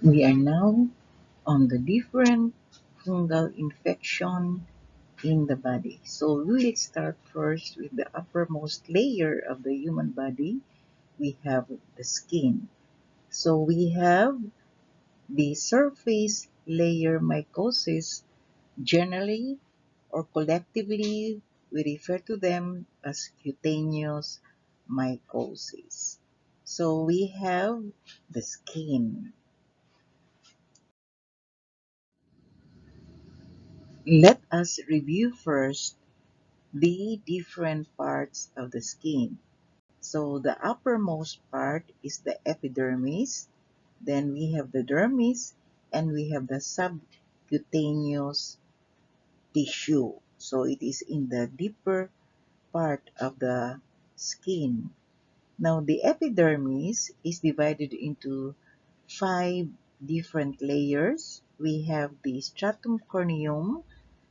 We are now on the different fungal infection in the body. So we will start first with the uppermost layer of the human body. We have the skin. So we have the surface layer mycosis. Generally or collectively, we refer to them as cutaneous mycosis. So we have the skin. Let us review first the different parts of the skin. So the uppermost part is the epidermis, then we have the dermis, and we have the subcutaneous tissue. So it is in the deeper part of the skin. Now the epidermis is divided into five different layers. We have the stratum corneum,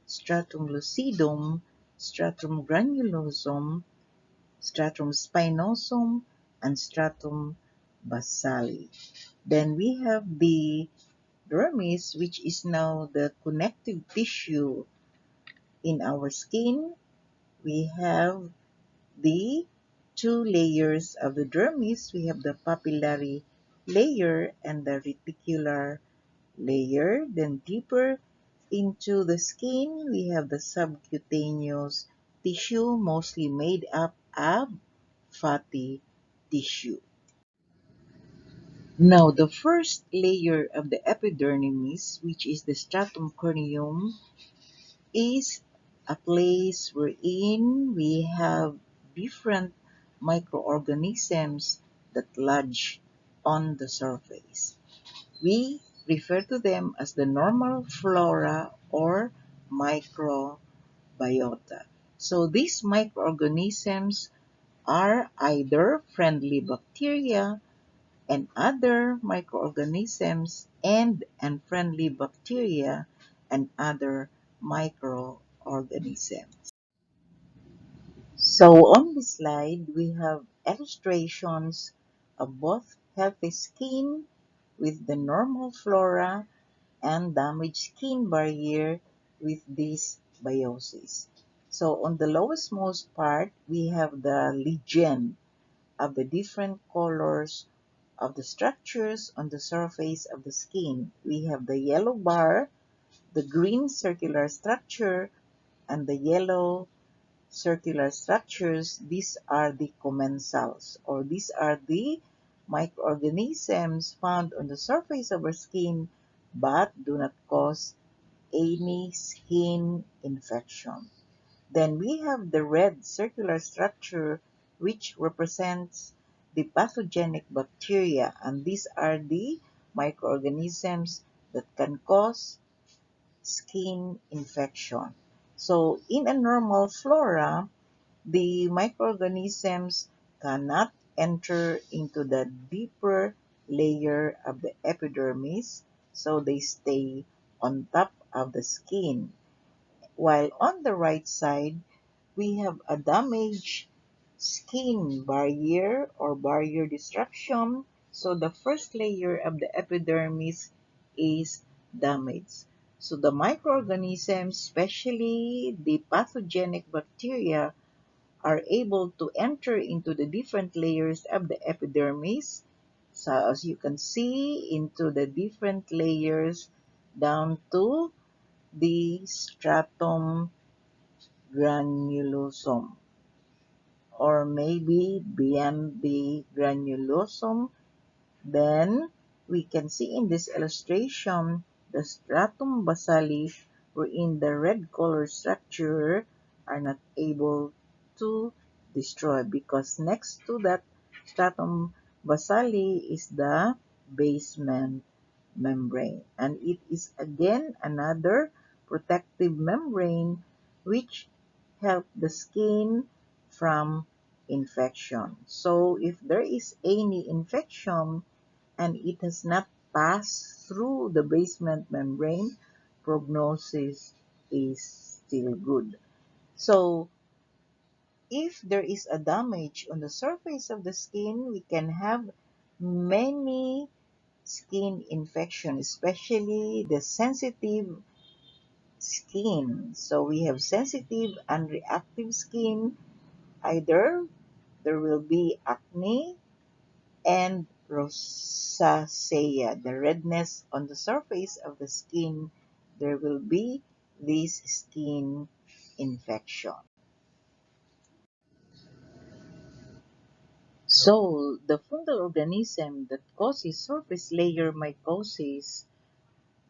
stratum lucidum, stratum granulosum, stratum spinosum, and stratum basale. Then we have the dermis, which is now the connective tissue in our skin. We have the two layers of the dermis. We have the papillary layer and the reticular layer. Then deeper into the skin, we have the subcutaneous tissue, mostly made up of fatty tissue. Now, the first layer of the epidermis, which is the stratum corneum, is a place wherein we have different microorganisms that lodge on the surface. We refer to them as the normal flora or microbiota. So these microorganisms are either friendly bacteria and other microorganisms and unfriendly bacteria and other microorganisms. So on this slide, we have illustrations of both healthy skin with the normal flora and damaged skin barrier with dysbiosis. So on the lowest most part, we have the legend of the different colors of the structures on the surface of the skin. We have the yellow bar, the green circular structure, and the yellow circular structures. These are the commensals, or these are the microorganisms found on the surface of our skin but do not cause any skin infection. Then we have the red circular structure, which represents the pathogenic bacteria, and these are the microorganisms that can cause skin infection. So in a normal flora, the microorganisms cannot enter into the deeper layer of the epidermis, so they stay on top of the skin. While on the right side, we have a damaged skin barrier or barrier disruption. So the first layer of the epidermis is damaged. So the microorganisms, especially the pathogenic bacteria, are able to enter into the different layers of the epidermis. So as you can see, into the different layers down to the stratum granulosum, or maybe beyond the granulosum. Then we can see in this illustration the stratum basale, wherein the red color structure are not able to destroy, because next to that stratum basale is the basement membrane, and it is again another protective membrane which help the skin from infection. So if there is any infection and it has not passed through the basement membrane, prognosis is still good. So if there is a damage on the surface of the skin, we can have many skin infection, especially the sensitive skin. So we have sensitive and reactive skin. Either there will be acne and rosacea, the redness on the surface of the skin. There will be this skin infection. So the fungal organism that causes surface layer mycosis,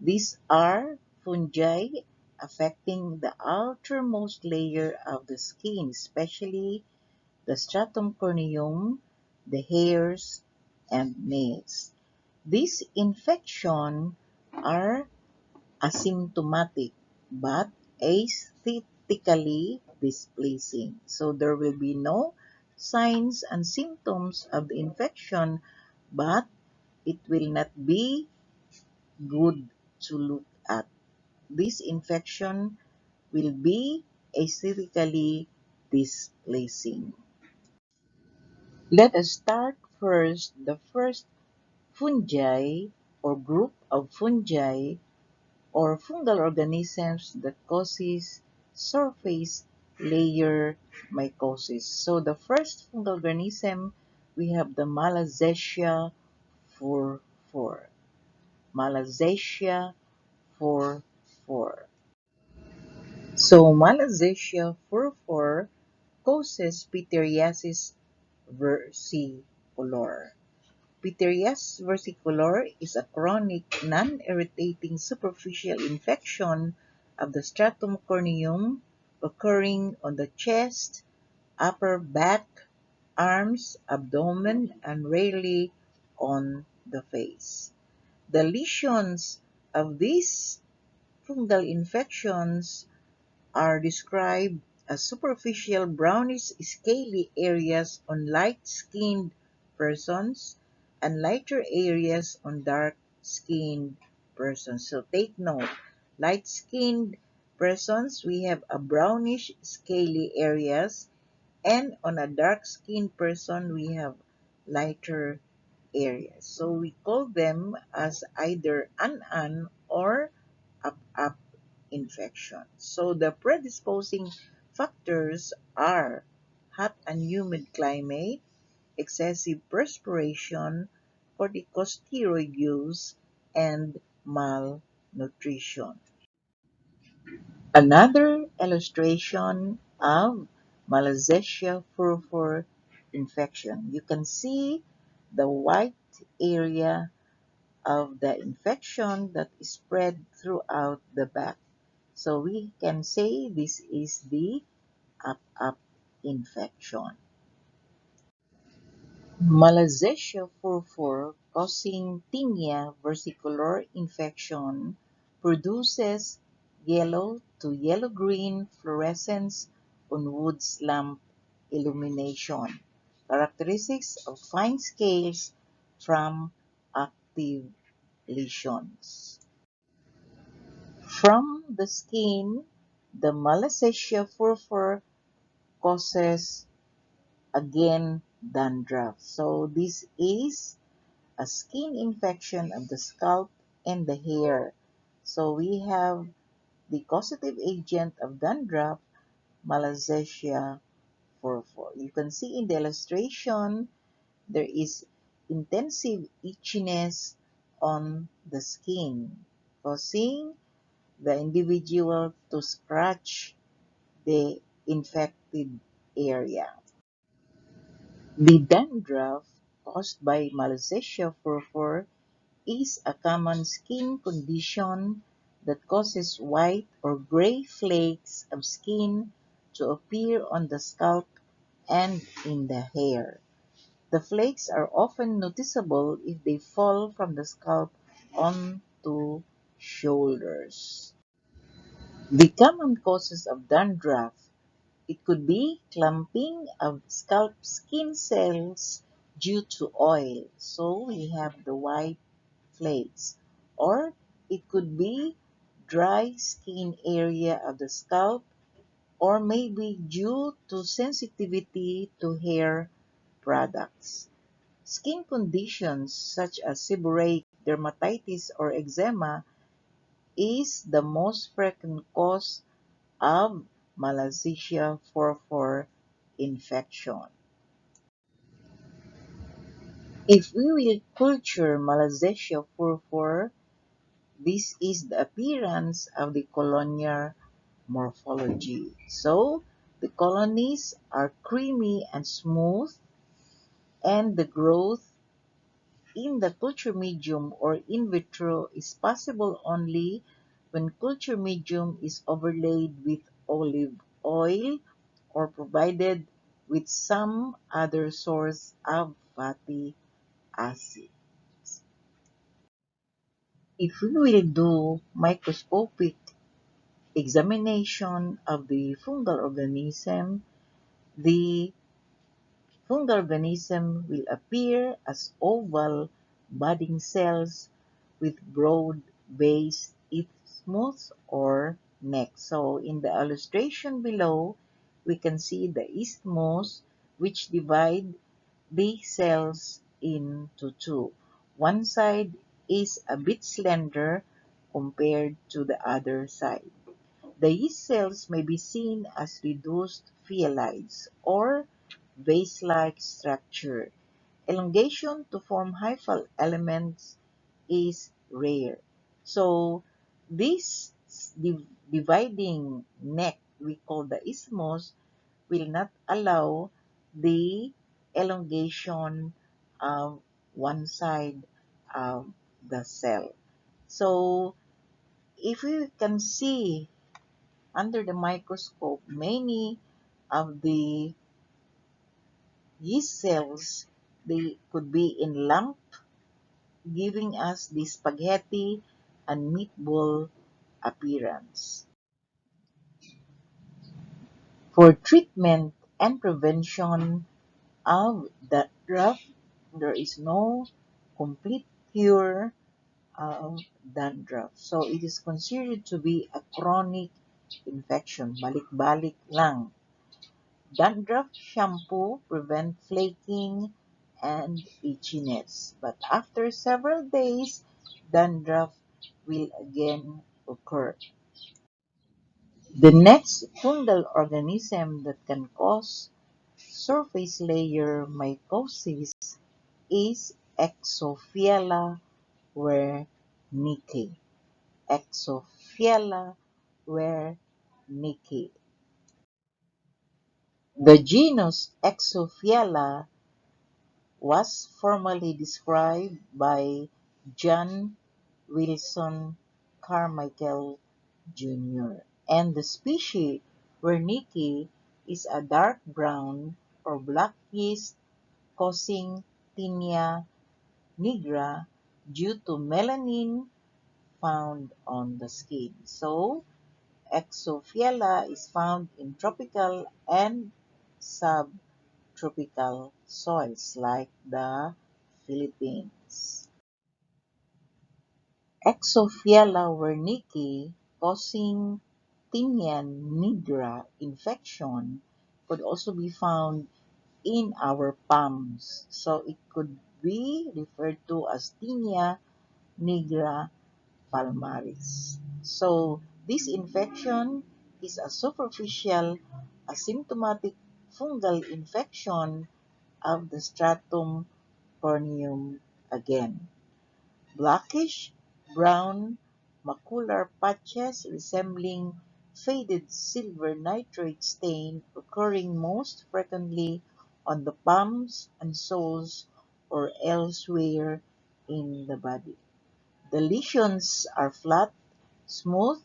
these are fungi affecting the outermost layer of the skin, especially the stratum corneum, the hairs, and nails. These infections are asymptomatic but aesthetically displeasing. So there will be no signs and symptoms of the infection, but it will not be good to look at. This infection will be aesthetically displeasing. Let us start first the first fungi or group of fungi or fungal organisms that causes surface layer mycosis. So the first fungal organism, we have the Malassezia furfur. Malassezia furfur. So Malassezia furfur causes pityriasis versicolor. Pityriasis versicolor is a chronic, non-irritating superficial infection of the stratum corneum occurring on the chest, upper back, arms, abdomen, and rarely on the face. The lesions of these fungal infections are described as superficial brownish scaly areas on light-skinned persons and lighter areas on dark-skinned persons. So take note, light-skinned persons, we have a brownish scaly areas, and on a dark-skinned person, we have lighter areas. So we call them as either an or up infection. So the predisposing factors are hot and humid climate, excessive perspiration, corticosteroid use, and malnutrition. Another illustration of Malassezia furfur infection. You can see the white area of the infection that is spread throughout the back. So we can say this is the up infection. Malassezia furfur causing tinea versicolor infection produces yellow to yellow-green fluorescence on wood lamp illumination, characteristics of fine scales from active lesions. From the skin, the Malassezia furfur causes again dandruff. So this is a skin infection of the scalp and the hair. So we have the causative agent of dandruff, Malassezia furfur. You can see in the illustration there is intensive itchiness on the skin, causing the individual to scratch the infected area. The dandruff caused by Malassezia furfur is a common skin condition that causes white or gray flakes of skin to appear on the scalp and in the hair. The flakes are often noticeable if they fall from the scalp onto shoulders. The common causes of dandruff, it could be clumping of scalp skin cells due to oil. So we have the white flakes. Or it could be dry skin area of the scalp or maybe due to sensitivity to hair products. Skin conditions such as seborrheic dermatitis or eczema is the most frequent cause of Malassezia furfur infection. If we will culture Malassezia furfur, this is the appearance of the colonial morphology. So, the colonies are creamy and smooth, and the growth in the culture medium or in vitro is possible only when culture medium is overlaid with olive oil or provided with some other source of fatty acid. If we will do microscopic examination of the fungal organism, the fungal organism will appear as oval budding cells with broad base, isthmus or neck. So in the illustration below, we can see the isthmus which divide the cells into two. One side is a bit slender compared to the other side. The yeast cells may be seen as reduced phyalides or vase-like structure. Elongation to form hyphal elements is rare. So this dividing neck we call the isthmus will not allow the elongation of one side of the cell. So if we can see under the microscope many of the yeast cells, they could be in lump, giving us the spaghetti and meatball appearance. For treatment and prevention of dandruff, there is no complete cure of dandruff. So it is considered to be a chronic infection, balik-balik lang. Dandruff shampoo prevent flaking and itchiness, but after several days, dandruff will again occur. The next fungal organism that can cause surface layer mycosis is Exophiella wernickeyi. Exophiella wernickeyi. The genus Exophiella was formally described by John Wilson Carmichael Jr., and the species wernickeyi is a dark brown or black yeast causing tinea nigra due to melanin found on the skin. So, Exophiella is found in tropical and subtropical soils like the Philippines. Exophiella wernickeyi causing tinea nigra infection could also be found in our palms. So it could be referred to as tinea nigra palmaris. So this infection is a superficial asymptomatic fungal infection of the stratum corneum again. Blackish brown macular patches resembling faded silver nitrate stain occurring most frequently on the palms and soles or elsewhere in the body. The lesions are flat, smooth,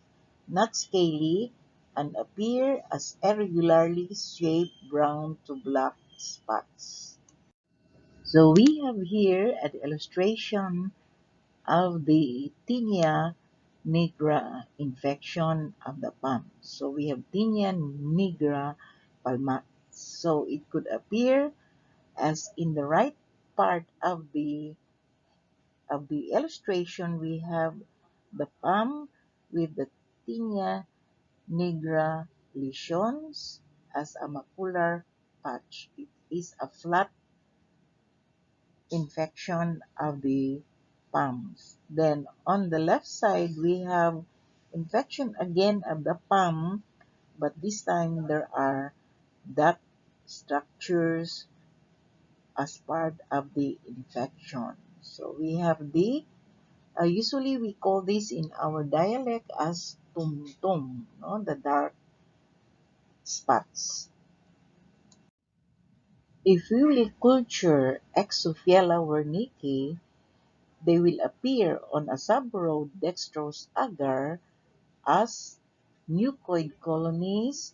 not scaly, and appear as irregularly shaped brown to black spots. So we have here an illustration of the tinea nigra infection of the palm. So we have tinea nigra palmaris. So it could appear as in the right part of the illustration we have the palm with the tinea nigra lesions as a macular patch. It is a flat infection of the palms. Then on the left side, we have infection again of the palm, but this time there are dot structures as part of the infection. So we have the, usually we call this in our dialect as tum-tum, no? The dark spots. If we will culture Exophiala wernicke, they will appear on a subrowed dextrose agar as mucoid colonies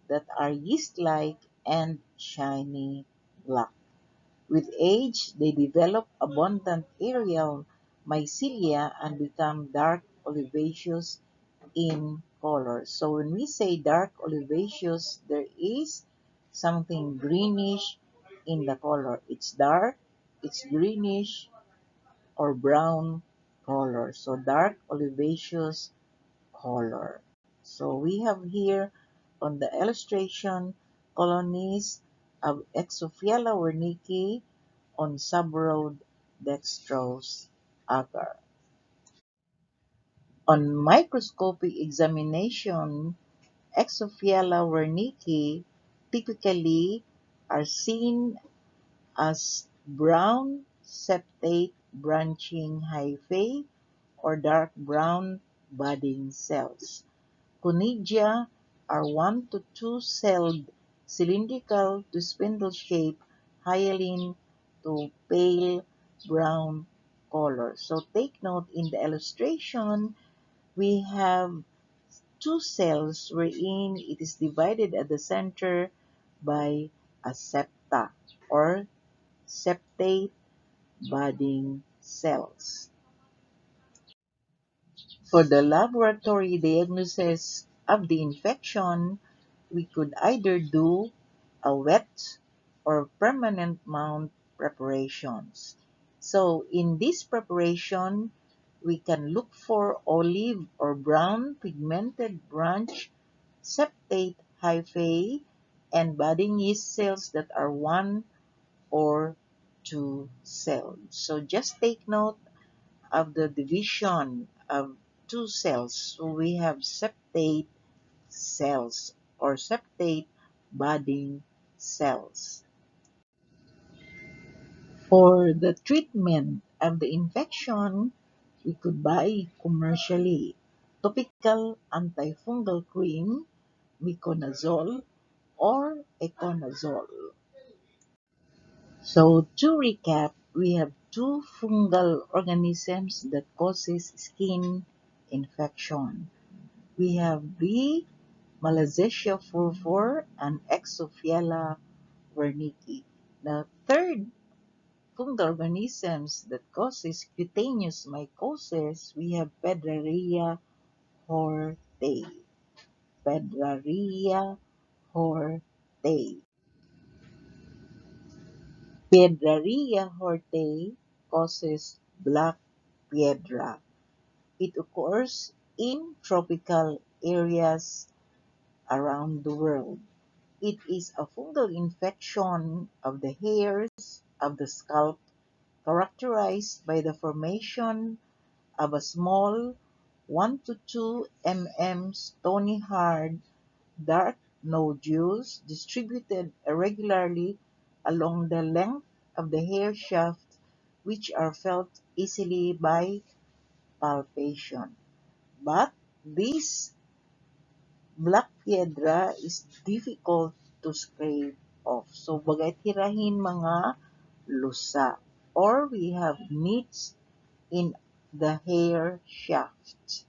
that are yeast-like and shiny black. With age, they develop abundant aerial mycelia and become dark olivaceous in color. So when we say dark olivaceous, there is something greenish in the color. It's dark, it's greenish or brown color. So dark olivaceous color. So we have here on the illustration colonies of Exophiala wernicke on subrowed dextrose agar. On microscopic examination, Exophiala wernicke typically are seen as brown septate branching hyphae or dark brown budding cells. Conidia are 1 to 2-celled cylindrical to spindle-shaped hyaline to pale brown color. So take note in the illustration, we have two cells wherein it is divided at the center by a septa or septate budding cells. For the laboratory diagnosis of the infection, we could either do a wet or permanent mount preparations. So in this preparation, we can look for olive or brown pigmented branch septate hyphae and budding yeast cells that are 1 or 2 cells. So just take note of the division of 2 cells. So we have septate cells or septate budding cells. For the treatment of the infection, we could buy commercially topical antifungal cream, miconazole, or econazole. So to recap, we have two fungal organisms that causes skin infection. We have the Malassezia furfur and Exophiala wernicke. The third fungal organisms that causes cutaneous mycosis, we have Pedraria hortei. Pedraria hortei. Pedraria hortei causes black piedra. It occurs in tropical areas around the world. It is a fungal infection of the hairs of the scalp characterized by the formation of a small 1 to 2 mm stony hard, dark nodules distributed irregularly along the length of the hair shaft, which are felt easily by palpation. But this black piedra is difficult to scrape off. So, bagay tirahin mga lusa. Or we have nits in the hair shaft.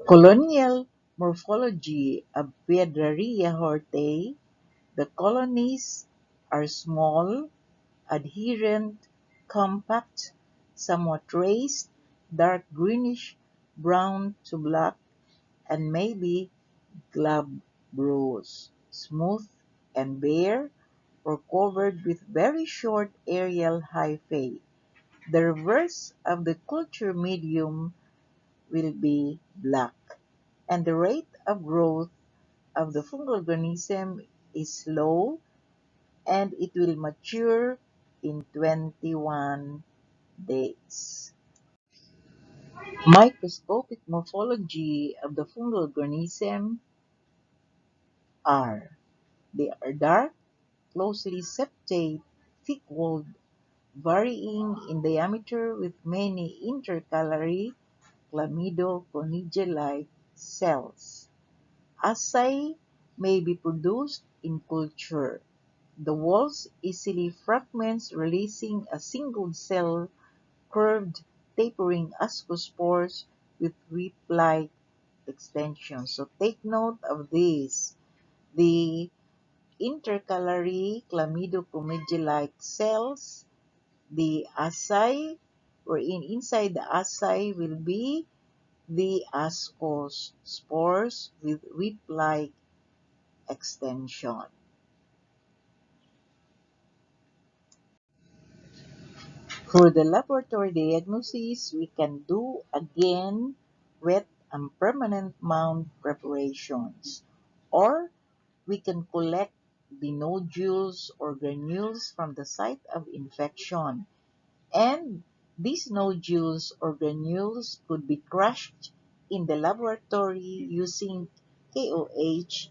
Colonial morphology of Piedraria hortei. The colonies are small, adherent, compact, somewhat raised, dark greenish brown to black, and maybe glabrous, smooth and bare, or covered with very short aerial hyphae. The reverse of the culture medium will be black, and the rate of growth of the fungal organism is slow, and it will mature in 21 days. Microscopic morphology of the fungal organism are: they are dark, closely septate, thick-walled, varying in diameter with many intercalary chlamydo-conigi-like cells. Asci may be produced in culture. The walls easily fragments, releasing a single cell, curved, tapering ascospores with whip-like extension. So take note of this. The intercalary chlamydocomegy-like cells, the asci, wherein inside the asci will be the ascospores with whip-like extension. For the laboratory diagnosis, we can do again wet and permanent mound preparations, or we can collect the nodules or granules from the site of infection. And these nodules or granules could be crushed in the laboratory using KOH,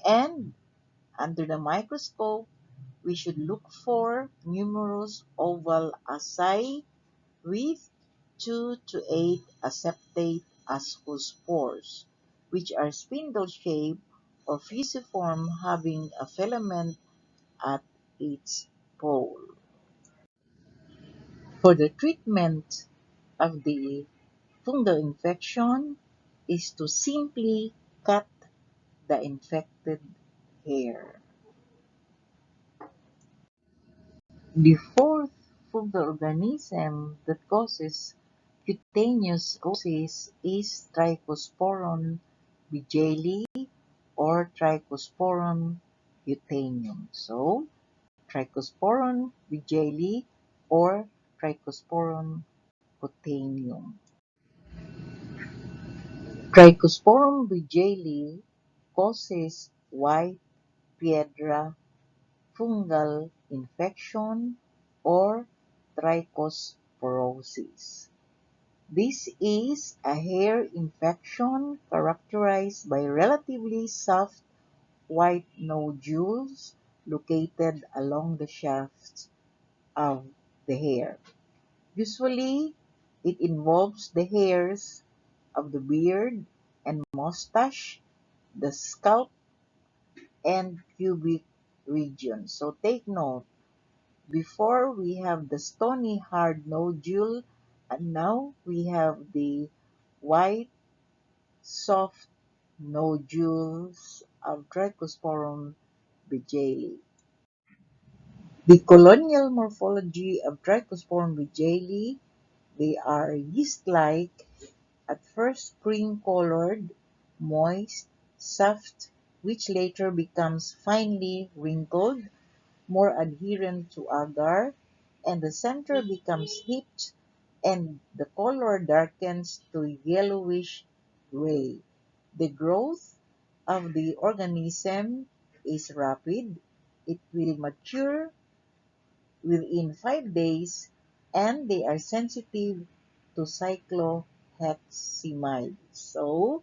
and under the microscope, we should look for numerous oval asci with 2 to 8 aseptate ascospores, which are spindle-shaped or fusiform, having a filament at its pole. For the treatment of the fungal infection is to simply cut the infected hair. The fourth fungal organism that causes cutaneous roses is Trichosporon bijeli or Trichosporon cutaneum. So, Trichosporon bijeli or Trichosporon cutaneum. Trichosporum bijeli causes white piedra fungal infection or trichosporosis. This is a hair infection characterized by relatively soft white nodules located along the shafts of the hair. Usually, it involves the hairs of the beard and mustache, the scalp, and pubic region. So take note, before we have the stony hard nodule, and now we have the white soft nodules of Trichosporum bijeli. The colonial morphology of Trichosporum bijeli, they are yeast-like, at first cream-colored, moist, soft, which later becomes finely wrinkled, more adherent to agar, and the center becomes hipped and the color darkens to yellowish gray. The growth of the organism is rapid. It will mature within 5 days, and they are sensitive to cycloheximide. So,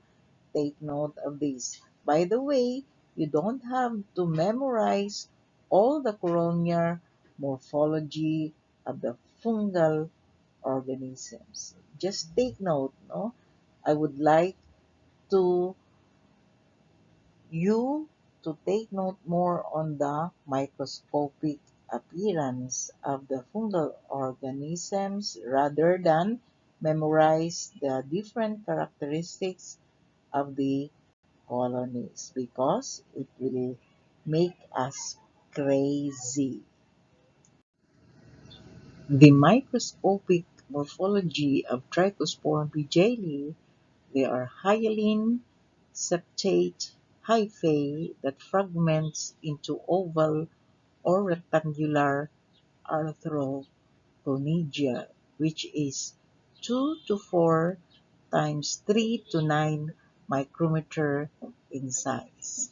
take note of this. By the way, you don't have to memorize all the colonial morphology of the fungal organisms. Just take note, no? I would like to you to take note more on the microscopic appearance of the fungal organisms rather than memorize the different characteristics of the colonies, because it will make us crazy. The microscopic morphology of Trichosporum bijeli, they are hyaline septate hyphae that fragments into oval or rectangular arthroponegia, which is 2 to 4 times 3 to 9 micrometer in size.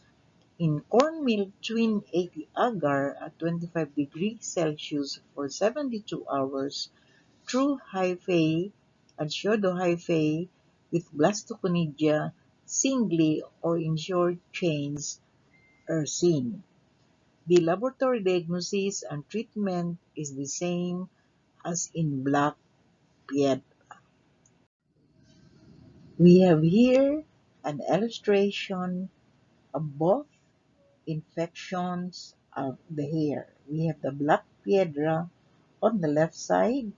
In cornmeal, twin 80 agar at 25 degrees Celsius for 72 hours through hyphae and pseudohyphae with blastoconidia singly or in short chains are seen. The laboratory diagnosis and treatment is the same as in black pied. We have here an illustration of both infections of the hair. We have the black piedra on the left side,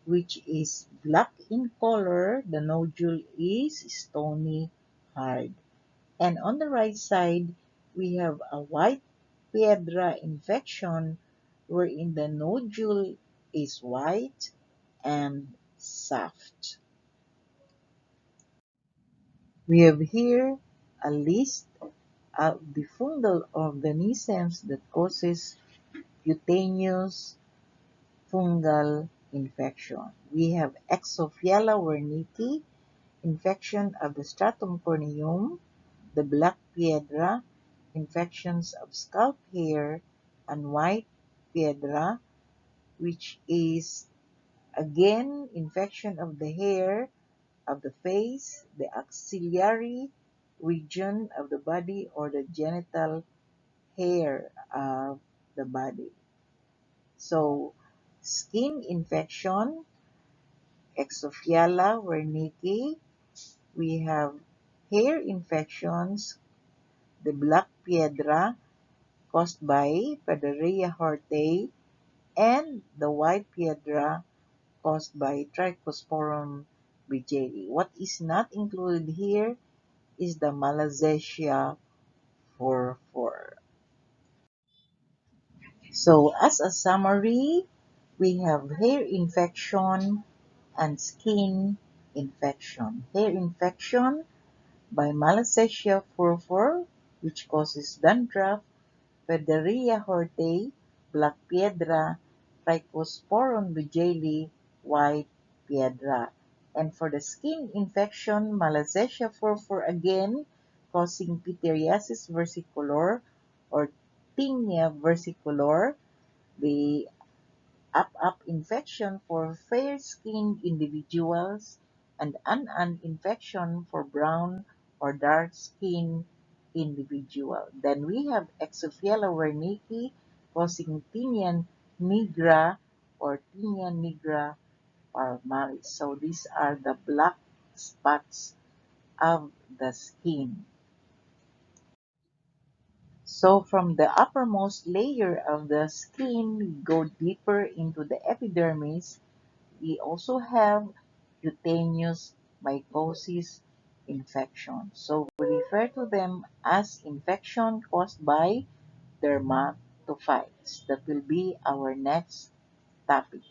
which is black in color. The nodule is stony hard. And on the right side, we have a white piedra infection wherein the nodule is white and soft. We have here a list of the fungal organisms that causes cutaneous fungal infection. We have Exophiala wernicki, infection of the stratum corneum, the black piedra, infections of scalp hair, and white piedra, which is again infection of the hair, of the face, the axillary region of the body, or the genital hair of the body. So, skin infection, Exophiala wernicki. We have hair infections, the black piedra caused by Pederea hortae, and the white piedra caused by Trichosporum bigeli. What is not included here is the Malassezia furfur. So, as a summary, we have hair infection and skin infection. Hair infection by Malassezia furfur, which causes dandruff, Pederea hortae, black piedra, Trichosporum bigeli, white piedra. And for the skin infection, Malassezia furfur again, causing pityriasis versicolor or tinea versicolor, the up infection for fair-skinned individuals, and an infection for brown or dark-skinned individual. Then we have Exophiala wernicki causing tinea nigra or tinea nigra palmaris. So these are the black spots of the skin. So from the uppermost layer of the skin, we go deeper into the epidermis. We also have cutaneous mycosis infection. So we refer to them as infection caused by dermatophytes. That will be our next topic.